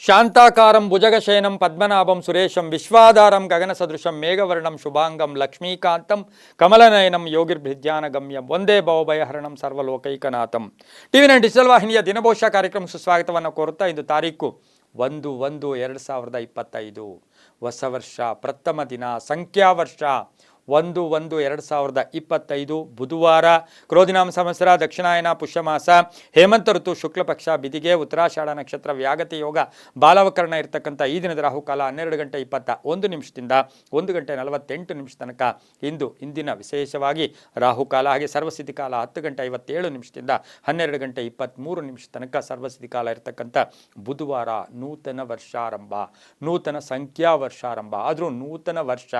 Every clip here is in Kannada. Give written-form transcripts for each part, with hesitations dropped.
ಶಾಂತಾಕಾರಂ ಭುಜಗಶಯನಂ ಪದ್ಮನಾಭಂ ಸುರೇಶಂ ವಿಶ್ವಾಧಾರಂ ಗಗನಸದೃಶಂ ಮೇಘವರ್ಣಂ ಶುಭಾಂಗಂ ಲಕ್ಷ್ಮೀಕಾಂತಂ ಕಮಲನಯನಂ ಯೋಗಿರ್ಭಿಧ್ಯಾನಗಮ್ಯಂ ವಂದೇ ಭವಭಯಹರಣಂ ಸರ್ವಲೋಕೈಕನಾಥಂ. ಟಿವಿ9 ಡಿಜಿಟಲ್ ವಾಹಿನಿಯ ದಿನಭೋಷ ಕಾರ್ಯಕ್ರಮ ಸುಸ್ವಾಗತವನ್ನು ಕೋರುತ್ತಾ ಇಂದು ತಾರೀಕು 1/1/2025 ಹೊಸ ವರ್ಷ, ಪ್ರಥಮ ದಿನ, ಸಂಖ್ಯಾವರ್ಷ 1/1/2025 ಬುಧವಾರ, ಕ್ರೋಧಿನಾಮ ಸಂವತ್ಸರ, ದಕ್ಷಿಣಾಯನ ಪುಷ್ಯಮಾಸ, ಹೇಮಂತ ಋತು, ಶುಕ್ಲಪಕ್ಷ, ಬಿದಿಗೆ, ಉತ್ತರಾಷಾಢ ನಕ್ಷತ್ರ, ವ್ಯಾಗತಿ ಯೋಗ, ಬಾಲವಕರಣ ಇರತಕ್ಕಂಥ ಈ ದಿನದ ರಾಹುಕಾಲ 12:21 1:48 ತನಕ. ಇಂದಿನ ವಿಶೇಷವಾಗಿ ರಾಹುಕಾಲ ಹಾಗೆ ಸರ್ವಸಿದ್ಧಿ ಕಾಲ 10:57 12:23 ತನಕ ಸರ್ವಸಿದ್ಧಿ ಕಾಲ ಇರತಕ್ಕಂಥ ಬುಧವಾರ. ನೂತನ ವರ್ಷಾರಂಭ, ನೂತನ ಸಂಖ್ಯಾ ವರ್ಷಾರಂಭ. ಆದರೂ ನೂತನ ವರ್ಷ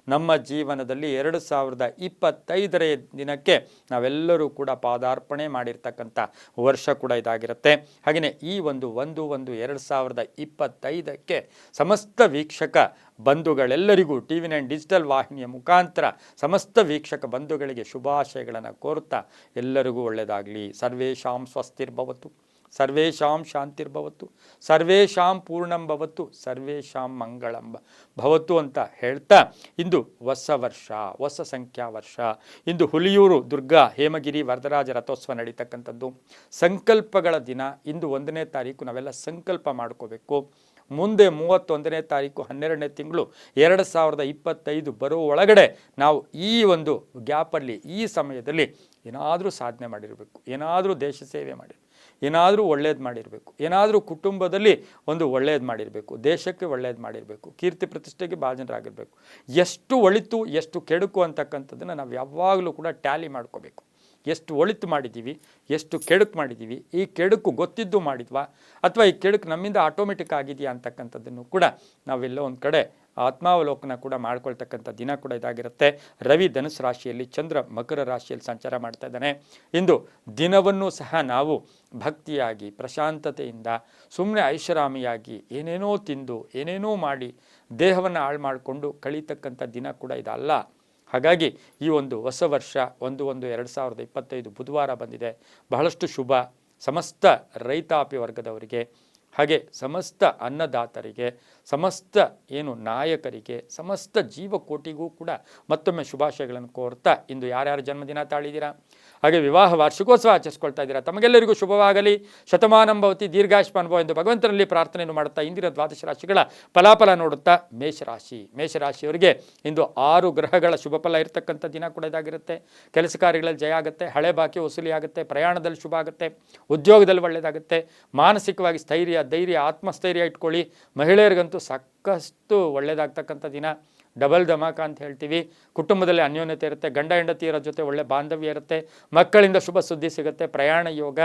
ನಮ್ಮ ಜೀವನದಲ್ಲಿ 2025ರ ದಿನಕ್ಕೆ ನಾವೆಲ್ಲರೂ ಕೂಡ ಪಾದಾರ್ಪಣೆ ಮಾಡಿರ್ತಕ್ಕಂಥ ವರ್ಷ ಕೂಡ ಇದಾಗಿರುತ್ತೆ. ಹಾಗೆಯೇ ಈ 1/1/2025ಕ್ಕೆ ಸಮಸ್ತ ವೀಕ್ಷಕ ಬಂಧುಗಳೆಲ್ಲರಿಗೂ ಟಿವಿ9 ಡಿಜಿಟಲ್ ವಾಹಿನಿಯ ಮುಖಾಂತರ ಸಮಸ್ತ ವೀಕ್ಷಕ ಬಂಧುಗಳಿಗೆ ಶುಭಾಶಯಗಳನ್ನು ಕೋರುತ್ತಾ ಎಲ್ಲರಿಗೂ ಒಳ್ಳೆಯದಾಗಲಿ. ಸರ್ವೇಷಾಂ ಸ್ವಸ್ತಿರ್ಭವತು, ಸರ್ವೇಷಾಂ ಶಾಂತಿರ್ಭವತು, ಸರ್ವೇಷಾಂ ಪೂರ್ಣಂ ಭವತು, ಸರ್ವೇಷಾಂ ಮಂಗಳಂ ಭವತು ಅಂತ ಹೇಳ್ತಾ ಇಂದು ಹೊಸ ವರ್ಷ, ಹೊಸ ಸಂಖ್ಯಾ ವರ್ಷ. ಇಂದು ಹುಲಿಯೂರು ದುರ್ಗಾ ಹೇಮಗಿರಿ ವರದರಾಜ ರಥೋತ್ಸವ ನಡೀತಕ್ಕಂಥದ್ದು. ಸಂಕಲ್ಪಗಳ ದಿನ. ಇಂದು 1ನೇ ತಾರೀಕು ನಾವೆಲ್ಲ ಸಂಕಲ್ಪ ಮಾಡ್ಕೋಬೇಕು. ಮುಂದೆ 31ನೇ ತಾರೀಕು 12ನೇ ತಿಂಗಳು 2025 ಬರೋ ಒಳಗಡೆ ನಾವು ಈ ಒಂದು ಗ್ಯಾಪಲ್ಲಿ, ಈ ಸಮಯದಲ್ಲಿ ಏನಾದರೂ ಸಾಧನೆ ಮಾಡಿರಬೇಕು, ಏನಾದರೂ ದೇಶ ಸೇವೆ ಮಾಡಿ, ಏನಾದರೂ ಒಳ್ಳೇದು ಮಾಡಿರಬೇಕು, ಏನಾದರೂ ಕುಟುಂಬದಲ್ಲಿ ಒಂದು ಒಳ್ಳೇದು ಮಾಡಿರಬೇಕು, ದೇಶಕ್ಕೆ ಒಳ್ಳೇದು ಮಾಡಿರಬೇಕು, ಕೀರ್ತಿ ಪ್ರತಿಷ್ಠೆಗೆ ಭಾಜನರಾಗಿರಬೇಕು. ಎಷ್ಟು ಒಳಿತು ಎಷ್ಟು ಕೆಡುಕು ಅಂತಕ್ಕಂಥದ್ದನ್ನು ನಾವು ಯಾವಾಗಲೂ ಕೂಡ ಟ್ಯಾಲಿ ಮಾಡ್ಕೋಬೇಕು. ಎಷ್ಟು ಒಳಿತು ಮಾಡಿದ್ದೀವಿ, ಎಷ್ಟು ಕೆಡುಕು ಮಾಡಿದ್ದೀವಿ, ಈ ಕೆಡುಕು ಗೊತ್ತಿದ್ದು ಮಾಡಿದ್ವಾ ಅಥವಾ ಈ ಕೆಡುಕು ನಮ್ಮಿಂದ ಆಟೋಮೆಟಿಕ್ ಆಗಿದೆಯಾ ಅಂತಕ್ಕಂಥದ್ದನ್ನು ಕೂಡ ನಾವೆಲ್ಲ ಒಂದು ಕಡೆ ಆತ್ಮಾವಲೋಕನ ಕೂಡ ಮಾಡ್ಕೊಳ್ತಕ್ಕಂಥ ದಿನ ಕೂಡ ಇದಾಗಿರುತ್ತೆ. ರವಿ ಧನುಸ್ ರಾಶಿಯಲ್ಲಿ, ಚಂದ್ರ ಮಕರ ರಾಶಿಯಲ್ಲಿ ಸಂಚಾರ ಮಾಡ್ತಾ ಇದ್ದಾನೆ. ಇಂದು ದಿನವನ್ನು ಸಹ ನಾವು ಭಕ್ತಿಯಾಗಿ, ಪ್ರಶಾಂತತೆಯಿಂದ, ಸುಮ್ಮನೆ ಐಷಾರಾಮಿಯಾಗಿ ಏನೇನೋ ತಿಂದು ಏನೇನೋ ಮಾಡಿ ದೇಹವನ್ನು ಹಾಳು ಮಾಡಿಕೊಂಡು ಕಳೀತಕ್ಕಂಥ ದಿನ ಕೂಡ ಇದಲ್ಲ. ಹಾಗಾಗಿ ಈ ಒಂದು ಹೊಸ ವರ್ಷ 1/1/2025 ಬುಧವಾರ ಬಂದಿದೆ. ಬಹಳಷ್ಟು ಶುಭ. ಸಮಸ್ತ ರೈತಾಪಿ ವರ್ಗದವರಿಗೆ, ಹಾಗೆ ಸಮಸ್ತ ಅನ್ನದಾತರಿಗೆ, ಸಮಸ್ತ ನಾಯಕರಿಗೆ, ಸಮಸ್ತ ಜೀವಕೋಟಿಗೂ ಕೂಡ ಮತ್ತೊಮ್ಮೆ ಶುಭಾಶಯಗಳನ್ನು ಕೋರ್ತಾ ಇಂದು ಯಾರ್ಯಾರು ಜನ್ಮದಿನ ತಾಳಿದ್ದೀರಾ, ಹಾಗೆ ವಿವಾಹ ವಾರ್ಷಿಕೋತ್ಸವ ಆಚರಿಸ್ಕೊಳ್ತಾ ಇದ್ದೀರಾ, ತಮಗೆಲ್ಲರಿಗೂ ಶುಭವಾಗಲಿ. ಶತಮಾನಂ ಭವತಿ, ದೀರ್ಘಾಯುಷ್ಮಾನ್ ಎಂದು ಭಗವಂತನಲ್ಲಿ ಪ್ರಾರ್ಥನೆಯನ್ನು ಮಾಡುತ್ತಾ ಇಂದಿನ ದ್ವಾದಶ ರಾಶಿಗಳ ಫಲಾಫಲ ನೋಡುತ್ತಾ ಮೇಷರಾಶಿಯವರಿಗೆ ಇಂದು 6 ಗ್ರಹಗಳ ಶುಭ ಫಲ ಇರತಕ್ಕಂಥ ದಿನ ಕೂಡ ಇದಾಗಿರುತ್ತೆ. ಕೆಲಸ ಕಾರ್ಯಗಳಲ್ಲಿ ಜಯ ಆಗುತ್ತೆ, ಹಳೆ ಬಾಕಿ ವಸೂಲಿ ಆಗುತ್ತೆ, ಪ್ರಯಾಣದಲ್ಲಿ ಶುಭ ಆಗುತ್ತೆ, ಉದ್ಯೋಗದಲ್ಲಿ ಒಳ್ಳೆಯದಾಗುತ್ತೆ, ಮಾನಸಿಕವಾಗಿ ಸ್ಥೈರ್ಯ, ಧೈರ್ಯ, ಆತ್ಮಸ್ಥೈರ್ಯ ಇಟ್ಕೊಳ್ಳಿ. ಮಹಿಳೆಯರಿಗಂತೂ ಸಾಕಷ್ಟು ಒಳ್ಳೆಯದಾಗ್ತಕ್ಕಂಥ ದಿನ. ಡಬಲ್ ಧಮಾಕ ಅಂತ ಹೇಳ್ತೀವಿ. ಕುಟುಂಬದಲ್ಲಿ ಅನ್ಯೋನ್ಯತೆ ಇರುತ್ತೆ, ಗಂಡ ಹೆಂಡತಿಯರ ಜೊತೆ ಒಳ್ಳೆ ಬಾಂಧವ್ಯ ಇರುತ್ತೆ, ಮಕ್ಕಳಿಂದ ಶುಭ ಸುದ್ದಿ ಸಿಗುತ್ತೆ, ಪ್ರಯಾಣ ಯೋಗ,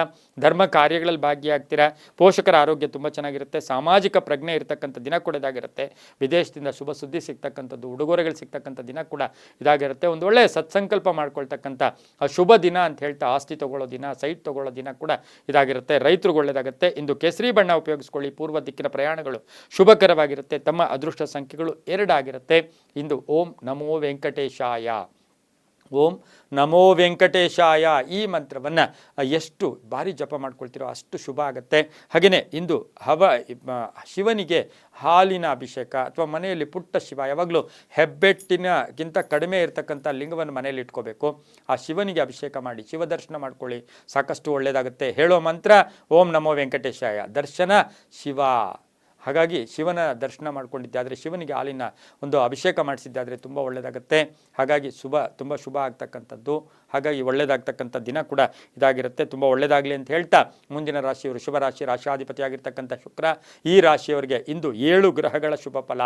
ಧರ್ಮ ಕಾರ್ಯಗಳಲ್ಲಿ ಭಾಗಿಯಾಗ್ತೀರಾ, ಪೋಷಕರ ಆರೋಗ್ಯ ತುಂಬ ಚೆನ್ನಾಗಿರುತ್ತೆ, ಸಾಮಾಜಿಕ ಪ್ರಜ್ಞೆ ಇರತಕ್ಕಂಥ ದಿನ ಕೂಡ ಇದಾಗಿರುತ್ತೆ, ವಿದೇಶದಿಂದ ಶುಭ ಸುದ್ದಿ ಸಿಗ್ತಕ್ಕಂಥದ್ದು, ಉಡುಗೊರೆಗಳು ಸಿಗ್ತಕ್ಕಂಥ ದಿನ ಕೂಡ ಇದಾಗಿರುತ್ತೆ. ಒಂದು ಒಳ್ಳೆಯ ಸತ್ಸಂಕಲ್ಪ ಮಾಡ್ಕೊಳ್ತಕ್ಕಂಥ ಶುಭ ದಿನ ಅಂತ ಹೇಳ್ತಾ ಆಸ್ತಿ ತಗೊಳ್ಳೋ ದಿನ, ಸೈಟ್ ತಗೊಳ್ಳೋ ದಿನ ಕೂಡ ಇದಾಗಿರುತ್ತೆ. ರೈತರಿಗೆ ಒಳ್ಳೆಯದಾಗುತ್ತೆ. ಇಂದು ಕೇಸರಿ ಬಣ್ಣ ಉಪಯೋಗಿಸ್ಕೊಳ್ಳಿ. ಪೂರ್ವ ದಿಕ್ಕಿನ ಪ್ರಯಾಣಗಳು ಶುಭಕರವಾಗಿರುತ್ತೆ. ತಮ್ಮ ಅದೃಷ್ಟ ಸಂಖ್ಯೆಗಳು 2 ಆಗಿರುತ್ತೆ. ಇಂದು ಓಂ ನಮೋ ವೆಂಕಟೇಶಾಯ, ಓಂ ನಮೋ ವೆಂಕಟೇಶಾಯ ಈ ಮಂತ್ರವನ್ನು ಎಷ್ಟು ಬಾರಿ ಜಪ ಮಾಡ್ಕೊಳ್ತೀರೋ ಅಷ್ಟು ಶುಭ ಆಗುತ್ತೆ. ಹಾಗೆಯೇ ಇಂದು ಶಿವನಿಗೆ ಹಾಲಿನ ಅಭಿಷೇಕ ಅಥವಾ ಮನೆಯಲ್ಲಿ ಪುಟ್ಟ ಶಿವ, ಯಾವಾಗಲೂ ಹೆಬ್ಬೆಟ್ಟಿನಗಿಂತ ಕಡಿಮೆ ಇರತಕ್ಕಂಥ ಲಿಂಗವನ್ನು ಮನೆಯಲ್ಲಿ ಇಟ್ಕೋಬೇಕು. ಆ ಶಿವನಿಗೆ ಅಭಿಷೇಕ ಮಾಡಿ ಶಿವ ದರ್ಶನ ಮಾಡ್ಕೊಳ್ಳಿ, ಸಾಕಷ್ಟು ಒಳ್ಳೆಯದಾಗುತ್ತೆ. ಹೇಳೋ ಮಂತ್ರ ಓಂ ನಮೋ ವೆಂಕಟೇಶಾಯ, ದರ್ಶನ ಶಿವ. ಹಾಗಾಗಿ ಶಿವನ ದರ್ಶನ ಮಾಡ್ಕೊಂಡಿದ್ದಾದರೆ, ಶಿವನಿಗೆ ಹಾಲಿನ ಒಂದು ಅಭಿಷೇಕ ಮಾಡಿಸಿದ್ದಾದರೆ ತುಂಬ ಒಳ್ಳೆಯದಾಗುತ್ತೆ. ಹಾಗಾಗಿ ತುಂಬ ಶುಭ ಆಗ್ತಕ್ಕಂಥದ್ದು. ಹಾಗಾಗಿ ಒಳ್ಳೆಯದಾಗ್ತಕ್ಕಂಥ ದಿನ ಕೂಡ ಇದಾಗಿರುತ್ತೆ. ತುಂಬ ಒಳ್ಳೆಯದಾಗಲಿ ಅಂತ ಹೇಳ್ತಾ ಮುಂದಿನ ರಾಶಿ ವೃಷಭ ರಾಶಿ, ರಾಶಿಯಾಧಿಪತಿಯಾಗಿರ್ತಕ್ಕಂಥ ಶುಕ್ರ. ಈ ರಾಶಿಯವರಿಗೆ ಇಂದು 7 ಗ್ರಹಗಳ ಶುಭ ಫಲ.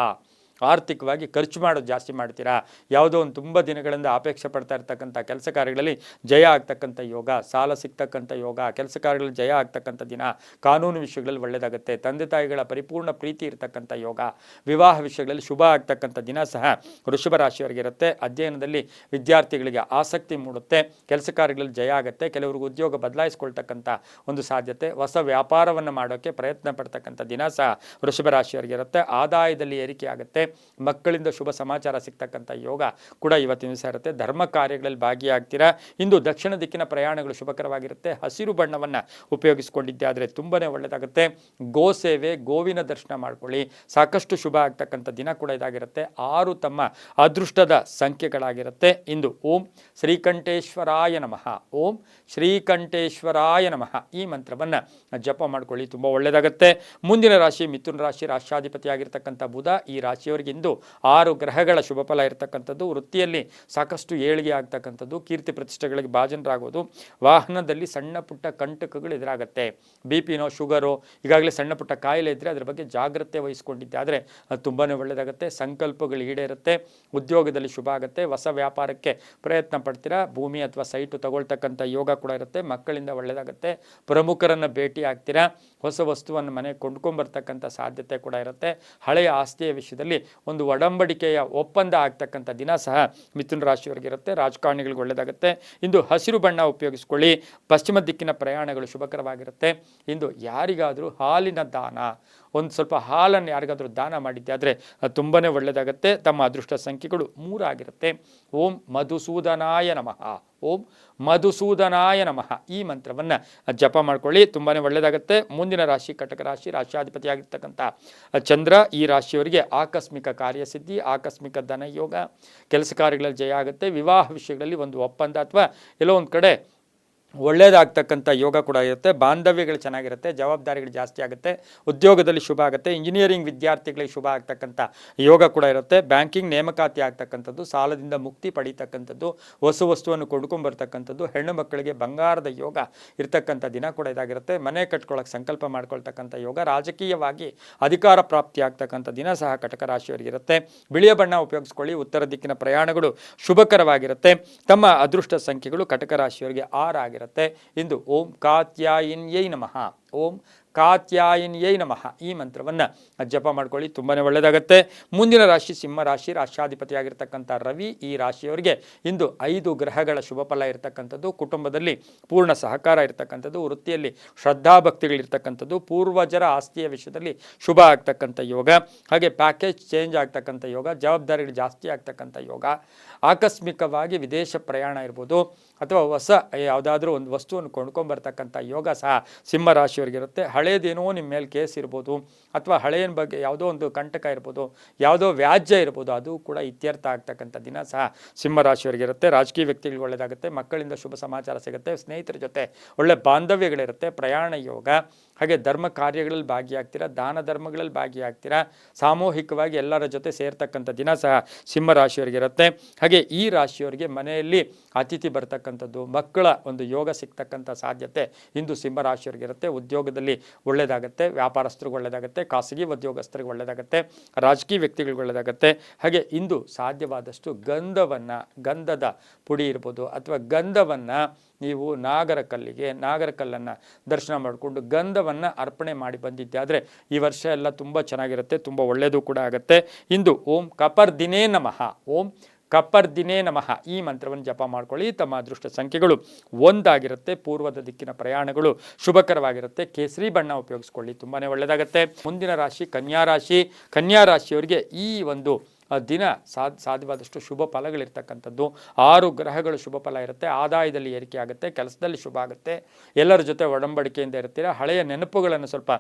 ಆರ್ಥಿಕವಾಗಿ ಖರ್ಚು ಮಾಡೋದು ಜಾಸ್ತಿ ಮಾಡ್ತೀರಾ. ಯಾವುದೋ ಒಂದು ತುಂಬ ದಿನಗಳಿಂದ ಅಪೇಕ್ಷೆ ಪಡ್ತಾ ಇರ್ತಕ್ಕಂಥ ಕೆಲಸ ಕಾರ್ಯಗಳಲ್ಲಿ ಜಯ ಆಗ್ತಕ್ಕಂಥ ಯೋಗ, ಸಾಲ ಸಿಗ್ತಕ್ಕಂಥ ಯೋಗ, ಕೆಲಸ ಕಾರ್ಯಗಳಲ್ಲಿ ಜಯ ಆಗ್ತಕ್ಕಂಥ ದಿನ, ಕಾನೂನು ವಿಷಯಗಳಲ್ಲಿ ಒಳ್ಳೆಯದಾಗುತ್ತೆ, ತಂದೆ ತಾಯಿಗಳ ಪರಿಪೂರ್ಣ ಪ್ರೀತಿ ಇರತಕ್ಕಂಥ ಯೋಗ, ವಿವಾಹ ವಿಷಯಗಳಲ್ಲಿ ಶುಭ ಆಗ್ತಕ್ಕಂಥ ದಿನ ಸಹ ವೃಷಭ ರಾಶಿಯವರಿಗೆ ಇರುತ್ತೆ. ಅಧ್ಯಯನದಲ್ಲಿ ವಿದ್ಯಾರ್ಥಿಗಳಿಗೆ ಆಸಕ್ತಿ ಮೂಡುತ್ತೆ, ಕೆಲಸ ಕಾರ್ಯಗಳಲ್ಲಿ ಜಯ ಆಗುತ್ತೆ, ಕೆಲವರಿಗೆ ಉದ್ಯೋಗ ಬದಲಾಯಿಸ್ಕೊಳ್ತಕ್ಕಂಥ ಒಂದು ಸಾಧ್ಯತೆ, ಹೊಸ ವ್ಯಾಪಾರವನ್ನು ಮಾಡೋಕ್ಕೆ ಪ್ರಯತ್ನ ಪಡ್ತಕ್ಕಂಥ ದಿನ ಸಹ ವೃಷಭ ರಾಶಿಯವರಿಗೆ ಇರುತ್ತೆ. ಆದಾಯದಲ್ಲಿ ಏರಿಕೆ ಆಗುತ್ತೆ, ಮಕ್ಕಳಿಂದ ಶುಭ ಸಮಾಚಾರ ಸಿಗ್ತಕ್ಕಂಥ ಯೋಗ ಕೂಡ ಇವತ್ತಿನ ದಿವಸ ಇರುತ್ತೆ. ಧರ್ಮ ಕಾರ್ಯಗಳಲ್ಲಿ ಭಾಗಿಯಾಗ್ತೀರಾ. ಇಂದು ದಕ್ಷಿಣ ದಿಕ್ಕಿನ ಪ್ರಯಾಣಗಳು ಶುಭಕರವಾಗಿರುತ್ತೆ. ಹಸಿರು ಬಣ್ಣವನ್ನು ಉಪಯೋಗಿಸ್ಕೊಂಡಿದ್ದೆ ಆದರೆ ತುಂಬಾ ಒಳ್ಳೆಯದಾಗುತ್ತೆ. ಗೋ ಸೇವೆ, ಗೋವಿನ ದರ್ಶನ ಮಾಡ್ಕೊಳ್ಳಿ, ಸಾಕಷ್ಟು ಶುಭ ಆಗ್ತಕ್ಕಂಥ ದಿನ ಕೂಡ ಇದಾಗಿರುತ್ತೆ. 6 ತಮ್ಮ ಅದೃಷ್ಟದ ಸಂಖ್ಯೆಗಳಾಗಿರುತ್ತೆ. ಇಂದು ಓಂ ಶ್ರೀಕಂಠೇಶ್ವರಾಯ ನಮಃ, ಓಂ ಶ್ರೀಕಂಠೇಶ್ವರಾಯ ನಮಃ ಈ ಮಂತ್ರವನ್ನು ಜಪ ಮಾಡ್ಕೊಳ್ಳಿ, ತುಂಬ ಒಳ್ಳೆಯದಾಗುತ್ತೆ. ಮುಂದಿನ ರಾಶಿ ಮಿಥುನ ರಾಶಿ, ರಾಷ್ಟ್ರಾಧಿಪತಿಯಾಗಿರ್ತಕ್ಕಂಥ ಬುಧ. ಈ ರಾಶಿಯವರಿಗೆ ಇಂದು 6 ಗ್ರಹಗಳ ಶುಭ ಫಲ ಇರತಕ್ಕಂಥದ್ದು. ವೃತ್ತಿಯಲ್ಲಿ ಸಾಕಷ್ಟು ಏಳಿಗೆ ಆಗ್ತಕ್ಕಂಥದ್ದು, ಕೀರ್ತಿ ಪ್ರತಿಷ್ಠೆಗಳಿಗೆ ಭಾಜನರಾಗೋದು, ವಾಹನದಲ್ಲಿ ಸಣ್ಣ ಪುಟ್ಟ ಕಂಟಕಗಳು ಎದುರಾಗುತ್ತೆ. ಬಿಪಿನೋ ಶುಗರೋ ಈಗಾಗಲೇ ಸಣ್ಣ ಪುಟ್ಟ ಕಾಯಿಲೆ ಇದ್ದರೆ ಅದರ ಬಗ್ಗೆ ಜಾಗ್ರತೆ ವಹಿಸ್ಕೊಂಡಿದ್ದೆ ಆದರೆ ಅದು ತುಂಬಾ ಒಳ್ಳೆಯದಾಗುತ್ತೆ. ಸಂಕಲ್ಪಗಳು ಈಡೇರುತ್ತೆ, ಉದ್ಯೋಗದಲ್ಲಿ ಶುಭ ಆಗುತ್ತೆ, ಹೊಸ ವ್ಯಾಪಾರಕ್ಕೆ ಪ್ರಯತ್ನ ಪಡ್ತೀರಾ, ಭೂಮಿ ಅಥವಾ ಸೈಟು ತಗೊಳ್ತಕ್ಕಂಥ ಯೋಗ ಕೂಡ ಇರುತ್ತೆ. ಮಕ್ಕಳಿಂದ ಒಳ್ಳೆಯದಾಗುತ್ತೆ, ಪ್ರಮುಖರನ್ನು ಭೇಟಿ ಆಗ್ತೀರಾ, ಹೊಸ ವಸ್ತುವನ್ನು ಮನೆಗೆ ಕೊಂಡ್ಕೊಂಬರ್ತಕ್ಕಂಥ ಸಾಧ್ಯತೆ ಕೂಡ ಇರುತ್ತೆ. ಹಳೆಯ ಆಸ್ತಿಯ ವಿಷಯದಲ್ಲಿ ಒಂದು ಒಡಂಬಡಿಕೆಯ ಒಪ್ಪಂದ ಆಗ್ತಕ್ಕಂಥ ದಿನ ಸಹ ಮಿಥುನ ರಾಶಿಯವರಿಗೆ ಇರುತ್ತೆ. ರಾಜಕಾರಣಿಗಳಿಗೆ ಒಳ್ಳೆಯದಾಗುತ್ತೆ. ಇಂದು ಹಸಿರು ಬಣ್ಣ ಉಪಯೋಗಿಸ್ಕೊಳ್ಳಿ. ಪಶ್ಚಿಮ ದಿಕ್ಕಿನ ಪ್ರಯಾಣಗಳು ಶುಭಕರವಾಗಿರುತ್ತೆ. ಇಂದು ಯಾರಿಗಾದರೂ ಹಾಲಿನ ದಾನ, ಒಂದು ಸ್ವಲ್ಪ ಹಾಲನ್ನು ಯಾರಿಗಾದರೂ ದಾನ ಮಾಡಿದ್ದೆ ಆದರೆ ತುಂಬಾ ಒಳ್ಳೆಯದಾಗುತ್ತೆ. ತಮ್ಮ ಅದೃಷ್ಟ ಸಂಖ್ಯೆಗಳು 3 ಆಗಿರುತ್ತೆ. ಓಂ ಮಧುಸೂದನಾಯ ನಮಃ, ಓಂ ಮಧುಸೂದನಾಯ ನಮಃ ಈ ಮಂತ್ರವನ್ನು ಜಪ ಮಾಡ್ಕೊಳ್ಳಿ, ತುಂಬಾ ಒಳ್ಳೆಯದಾಗುತ್ತೆ. ಮುಂದಿನ ರಾಶಿ ಕಟಕ ರಾಶಿ, ರಾಷ್ಟ್ರಾಧಿಪತಿಯಾಗಿರ್ತಕ್ಕಂಥ ಚಂದ್ರ. ಈ ರಾಶಿಯವರಿಗೆ ಆಕಸ್ಮಿಕ ಕಾರ್ಯಸಿದ್ಧಿ, ಆಕಸ್ಮಿಕ ಧನಯೋಗ, ಕೆಲಸ ಕಾರ್ಯಗಳಲ್ಲಿ ಜಯ ಆಗುತ್ತೆ. ವಿವಾಹ ವಿಷಯಗಳಲ್ಲಿ ಒಂದು ಒಪ್ಪಂದ ಅಥವಾ ಎಲ್ಲೋ ಒಂದು ಕಡೆ ಒಳ್ಳೆಯದಾಗ್ತಕ್ಕಂಥ ಯೋಗ ಕೂಡ ಇರುತ್ತೆ. ಬಾಂಧವ್ಯಗಳು ಚೆನ್ನಾಗಿರುತ್ತೆ, ಜವಾಬ್ದಾರಿಗಳು ಜಾಸ್ತಿ ಆಗುತ್ತೆ, ಉದ್ಯೋಗದಲ್ಲಿ ಶುಭ ಆಗುತ್ತೆ. ಇಂಜಿನಿಯರಿಂಗ್ ವಿದ್ಯಾರ್ಥಿಗಳಿಗೆ ಶುಭ ಆಗ್ತಕ್ಕಂಥ ಯೋಗ ಕೂಡ ಇರುತ್ತೆ. ಬ್ಯಾಂಕಿಂಗ್ ನೇಮಕಾತಿ ಆಗ್ತಕ್ಕಂಥದ್ದು, ಸಾಲದಿಂದ ಮುಕ್ತಿ ಪಡೀತಕ್ಕಂಥದ್ದು, ಹೊಸ ವಸ್ತುವನ್ನು ಕೊಂಡ್ಕೊಂಡ್ಬರ್ತಕ್ಕಂಥದ್ದು, ಹೆಣ್ಣು ಮಕ್ಕಳಿಗೆ ಬಂಗಾರದ ಯೋಗ ಇರ್ತಕ್ಕಂಥ ದಿನ ಕೂಡ ಇದಾಗಿರುತ್ತೆ. ಮನೆ ಕಟ್ಕೊಳ್ಳೋಕೆ ಸಂಕಲ್ಪ ಮಾಡ್ಕೊಳ್ತಕ್ಕಂಥ ಯೋಗ, ರಾಜಕೀಯವಾಗಿ ಅಧಿಕಾರ ಪ್ರಾಪ್ತಿ ಆಗ್ತಕ್ಕಂಥ ದಿನ ಸಹ ಕಟಕ ರಾಶಿಯವರಿಗಿರುತ್ತೆ. ಬಿಳಿಯ ಬಣ್ಣ ಉಪಯೋಗಿಸ್ಕೊಳ್ಳಿ. ಉತ್ತರ ದಿಕ್ಕಿನ ಪ್ರಯಾಣಗಳು ಶುಭಕರವಾಗಿರುತ್ತೆ. ತಮ್ಮ ಅದೃಷ್ಟ ಸಂಖ್ಯೆಗಳು ಕಟಕ ರಾಶಿಯವರಿಗೆ 6 ಆಗಿರುತ್ತೆ. ಇಂದು ಓಂ ಕಾತ್ಯಾಯಿನ್ಯೈ ನಮಃ, ಓಂ ಕಾತ್ಯಾಯಿನ್ಯೈ ನಮಃ ಈ ಮಂತ್ರವನ್ನು ಜಪ ಮಾಡ್ಕೊಳ್ಳಿ, ತುಂಬಾ ಒಳ್ಳೆಯದಾಗುತ್ತೆ. ಮುಂದಿನ ರಾಶಿ ಸಿಂಹ ರಾಶಿ, ರಾಷ್ಟ್ರಾಧಿಪತಿಯಾಗಿರ್ತಕ್ಕಂಥ ರವಿ. ಈ ರಾಶಿಯವರಿಗೆ ಇಂದು 5 ಗ್ರಹಗಳ ಶುಭ ಫಲ ಇರತಕ್ಕಂಥದ್ದು. ಕುಟುಂಬದಲ್ಲಿ ಪೂರ್ಣ ಸಹಕಾರ ಇರತಕ್ಕಂಥದ್ದು, ವೃತ್ತಿಯಲ್ಲಿ ಶ್ರದ್ಧಾಭಕ್ತಿಗಳಿರ್ತಕ್ಕಂಥದ್ದು, ಪೂರ್ವಜರ ಆಸ್ತಿಯ ವಿಷಯದಲ್ಲಿ ಶುಭ ಆಗ್ತಕ್ಕಂಥ ಯೋಗ, ಹಾಗೆ ಪ್ಯಾಕೇಜ್ ಚೇಂಜ್ ಆಗ್ತಕ್ಕಂಥ ಯೋಗ, ಜವಾಬ್ದಾರಿಗಳು ಜಾಸ್ತಿ ಆಗ್ತಕ್ಕಂಥ ಯೋಗ, ಆಕಸ್ಮಿಕವಾಗಿ ವಿದೇಶ ಪ್ರಯಾಣ ಇರ್ಬೋದು ಅಥವಾ ಹೊಸ ಯಾವುದಾದ್ರೂ ಒಂದು ವಸ್ತುವನ್ನು ಕೊಂಡ್ಕೊಂಬರ್ತಕ್ಕಂಥ ಯೋಗ ಸಹ ಸಿಂಹ ರಾಶಿಯವರಿಗಿರುತ್ತೆ. ಹಳೇದೇನೋ ನಿಮ್ಮ ಮೇಲೆ ಕೇಸ್ ಇರ್ಬೋದು ಅಥವಾ ಹಳೆಯ ಬಗ್ಗೆ ಯಾವುದೋ ಒಂದು ಕಂಟಕ ಇರ್ಬೋದು, ಯಾವುದೋ ವ್ಯಾಜ್ಯ ಇರ್ಬೋದು, ಅದು ಕೂಡ ಇತ್ಯರ್ಥ ಆಗ್ತಕ್ಕಂಥ ದಿನ ಸಹ ಸಿಂಹ ರಾಶಿಯವರಿಗಿರುತ್ತೆ. ರಾಜಕೀಯ ವ್ಯಕ್ತಿಗಳಿಗೆ ಒಳ್ಳೆಯದಾಗುತ್ತೆ, ಮಕ್ಕಳಿಂದ ಶುಭ ಸಮಾಚಾರ ಸಿಗುತ್ತೆ, ಸ್ನೇಹಿತರ ಜೊತೆ ಒಳ್ಳೆ ಬಾಂಧವ್ಯಗಳಿರುತ್ತೆ, ಪ್ರಯಾಣ ಯೋಗ, ಹಾಗೆ ಧರ್ಮ ಕಾರ್ಯಗಳಲ್ಲಿ ಭಾಗಿಯಾಗ್ತೀರಾ, ದಾನ ಧರ್ಮಗಳಲ್ಲಿ ಭಾಗಿಯಾಗ್ತೀರಾ, ಸಾಮೂಹಿಕವಾಗಿ ಎಲ್ಲರ ಜೊತೆ ಸೇರ್ತಕ್ಕಂಥ ದಿನ ಸಹ ಸಿಂಹ ರಾಶಿಯವರಿಗಿರುತ್ತೆ. ಹಾಗೆ ಈ ರಾಶಿಯವರಿಗೆ ಮನೆಯಲ್ಲಿ ಅತಿಥಿ ಬರ್ತಕ್ಕಂಥದ್ದು, ಮಕ್ಕಳ ಒಂದು ಯೋಗ ಸಿಗ್ತಕ್ಕಂಥ ಸಾಧ್ಯತೆ ಇಂದು ಸಿಂಹ ರಾಶಿಯವರಿಗಿರುತ್ತೆ. ಉದ್ಯೋಗದಲ್ಲಿ ಒಳ್ಳೆಯದಾಗುತ್ತೆ, ವ್ಯಾಪಾರಸ್ಥರಿಗೆ ಒಳ್ಳೆಯದಾಗುತ್ತೆ, ಖಾಸಗಿ ಉದ್ಯೋಗಸ್ಥರಿಗೆ ಒಳ್ಳೆಯದಾಗುತ್ತೆ, ರಾಜಕೀಯ ವ್ಯಕ್ತಿಗಳಿಗೆ ಒಳ್ಳೆಯದಾಗುತ್ತೆ. ಹಾಗೆ ಇಂದು ಸಾಧ್ಯವಾದಷ್ಟು ಗಂಧದ ಪುಡಿ ಇರ್ಬೋದು ಅಥವಾ ಗಂಧವನ್ನು ನೀವು ನಾಗರಕಲ್ಲನ್ನು ದರ್ಶನ ಮಾಡಿಕೊಂಡು ಗಂಧವನ್ನು ಅರ್ಪಣೆ ಮಾಡಿ ಬಂದಿದ್ದೆ ಆದರೆ ಈ ವರ್ಷ ಎಲ್ಲ ತುಂಬ ಚೆನ್ನಾಗಿರುತ್ತೆ, ತುಂಬ ಒಳ್ಳೆಯದು ಕೂಡ ಆಗುತ್ತೆ. ಇಂದು ಓಂ ಕಪರ್ದಿನೇ ನಮಃ, ಓಂ ಕಪರ್ದಿನೇ ನಮಃ ಈ ಮಂತ್ರವನ್ನು ಜಪ ಮಾಡ್ಕೊಳ್ಳಿ. ತಮ್ಮ ಅದೃಷ್ಟ ಸಂಖ್ಯೆಗಳು 1 ಆಗಿರುತ್ತೆ. ಪೂರ್ವದ ದಿಕ್ಕಿನ ಪ್ರಯಾಣಗಳು ಶುಭಕರವಾಗಿರುತ್ತೆ. ಕೇಸರಿ ಬಣ್ಣ ಉಪಯೋಗಿಸ್ಕೊಳ್ಳಿ, ತುಂಬಾ ಒಳ್ಳೆಯದಾಗುತ್ತೆ. ಮುಂದಿನ ರಾಶಿ ಕನ್ಯಾ ರಾಶಿ. ಕನ್ಯಾ ರಾಶಿಯವರಿಗೆ ಈ ಒಂದು ದಿನ ಸಾಧ್ಯವಾದಷ್ಟು ಶುಭ ಫಲಗಳಿರ್ತಕ್ಕಂಥದ್ದು. 6 ಗ್ರಹಗಳು ಶುಭ ಫಲ ಇರುತ್ತೆ. ಆದಾಯದಲ್ಲಿ ಏರಿಕೆ ಆಗುತ್ತೆ, ಕೆಲಸದಲ್ಲಿ ಶುಭ ಆಗುತ್ತೆ, ಎಲ್ಲರ ಜೊತೆ ಒಡಂಬಡಿಕೆಯಿಂದ ಇರ್ತೀರ. ಹಳೆಯ ನೆನಪುಗಳನ್ನು ಸ್ವಲ್ಪ